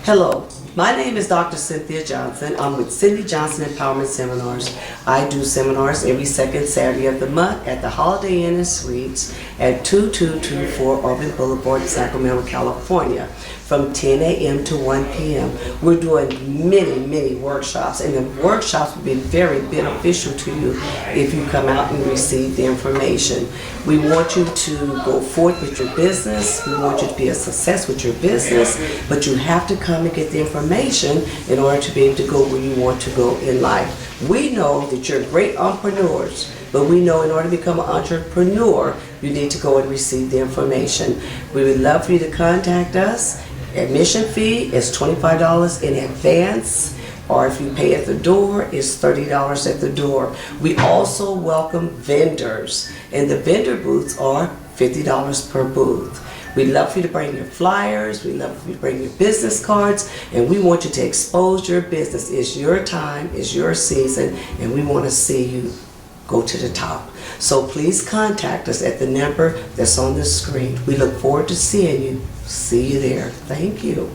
Hello, my name is Dr. Cynthia Johnson. I'm with Cindy Johnson Empowerment Seminars. I do seminars every second Saturday of the month at the Holiday Inn and Suites at 2224 Auburn Boulevard, Sacramento, California, from 10 a.m. to 1 p.m. We're doing many workshops, and the workshops will be very beneficial to you if you come out and receive the information. We want you to go forth with your business. We want you to be a success with your business, but you have to come and get the information in order to be able to go where you want to go in life. We know that you're great entrepreneurs, but we know in order to become an entrepreneur, you need to go and receive the information. We would love for you to contact us. Admission fee is $25 in advance, or if you pay at the door, it's $30 at the door. We also welcome vendors, and the vendor booths are $50 per booth. We'd love for you to bring your flyers, we'd love for you to bring your business cards, and we want you to expose your business. It's your time, it's your season, and we want to see you go to the top. So please contact us at the number that's on the screen. We look forward to seeing you. See you there. Thank you.